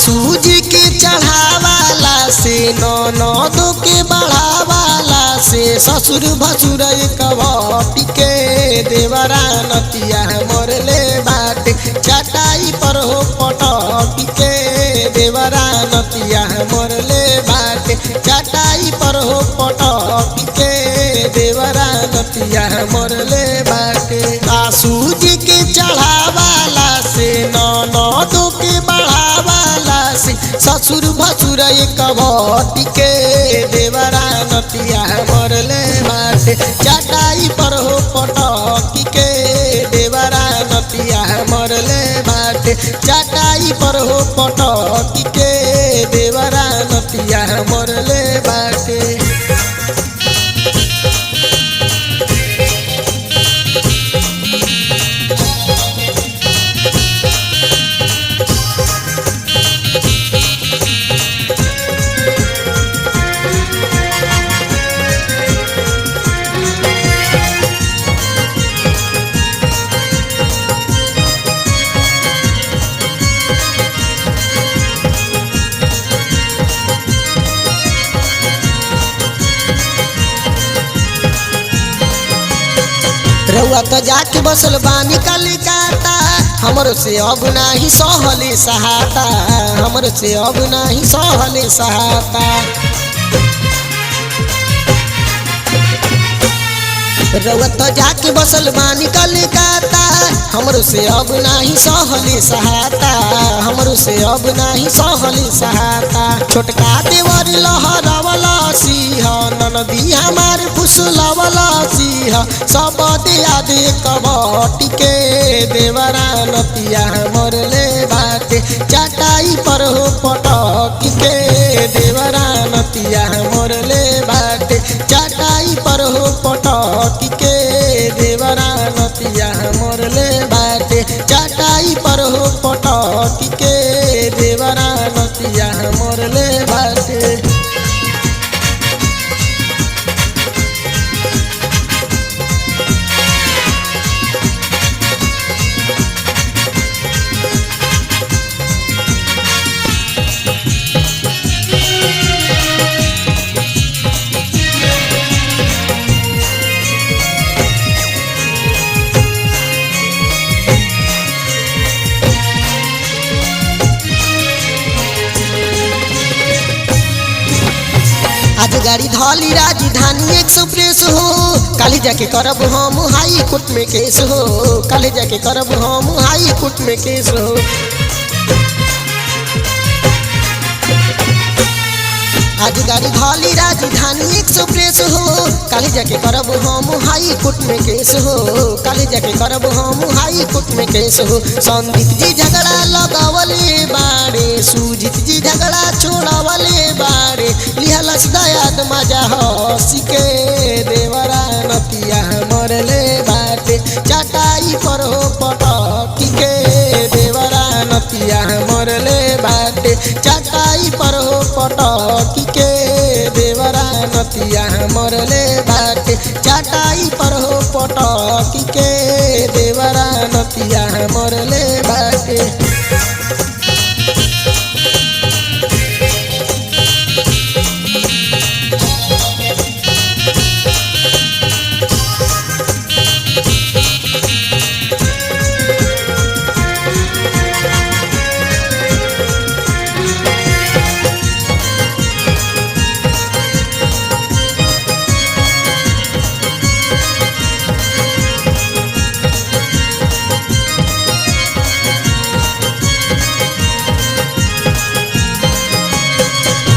सासू जी के चढ़ावाला से ननदों के बढ़ावाला से ससुर भसुर कवटी के देवरा नतिया मरले बाटे चटाई पर हो पटकी के देवरा नतिया मरले बाटे चटाई पर हो पटकी के देवरा नतिया मरले बाटे। सासू जी के चढ़ावाला से ननदों के बढ़ावाला से ससुर भसुर कवटी के देवरा नतिया मरले बाटे चटाई पर हो पटकी के देवरा नतिया मरले बाटे चटाई पर हो पटकी के देवरा नतिया मरले बाटे। रउआ तो जाके बसल बानी कलिकाता हमरो से अब नाही सहले सहाता हमरो से अब नाही सहले सहाता। रउआ तो जाके बसल बानी कलिकाता हमरो से अब नाही सहले सहाता हमरो से अब नाही सहले सहाता। छोटका देवर लहरावला सिंह ननदी हमार फुसलावला सिंह सब दिया दे कबटी के देवरा नतिया मरले बाटे चटाई पर हो पटकी के देवरा नतिया मरले बाटे चटाई पर हो पटकी के देवरा नतिया मरले बाटे चटाई पर हो पटकी के देवरा नतिया मरले बाटे। आज गाड़ी धौली राजधानी एक्सप्रेस हो काली जाके करब हम हाई कोर्ट में केस हो काली जाके करब हम हाई कोर्ट में केस हो। आज गाड़ी धौली राजधानी एक्सप्रेस हो काली जाके करब हम हाई कोर्ट में केस हो काली जाके करब हम हाई कोर्ट में केस हो। संदीप जी झगड़ा लगावले बाड़े सुजीत जी झगड़ा छोड़ावले बाड़े लिहलस दयाद मजा हंसी के देवरा नतिया मरले बाटे चटाई पर हो पटकी के देवरा नतिया मरले बाटे चटाई पर हो पटकी के देवरा नतिया मरले बाटे चटाई पर हो पटकी के देवरा नतिया मरले बाटे।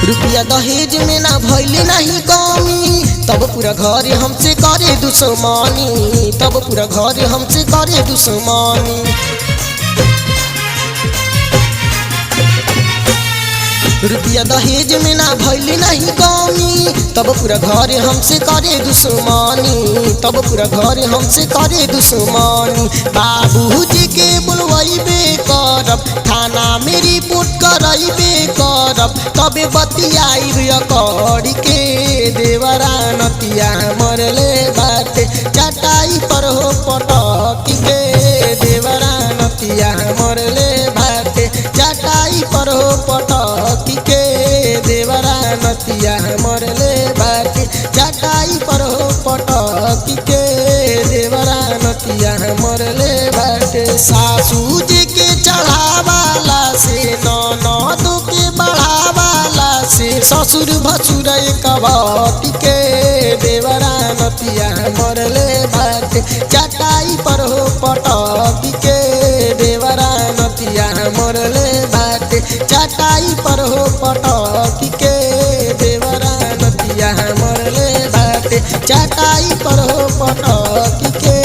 रुपया दहेज में ना भइले नहीं कमी तब पूरा घर हमसे करे दुश्मनी तब पूरा घर हमसे करे दुश्मनी। रुपया दहेज में ना भइले नहीं कमी तब पूरा घर हमसे करे दुश्मनी तब पूरा घर हमसे करे दुश्मनी। बाबूजी के बुलवाइबे करब थाना में रिपोर्ट कराइबे करब तबे बतियाइब अकड़ी के देवरा नतिया मरले बाटे चटाई पर हो पटकी के देवरा नतिया मरले बाटे चटाई पर हो पट सवती के देवरा नतिया मरले बाटे चटाई पर हो पटकी के देवरा नतिया मरले बाटे चटाई पर हो पटकी के देवरा नतिया मरले बाटे चटाई पर हो पटकी के।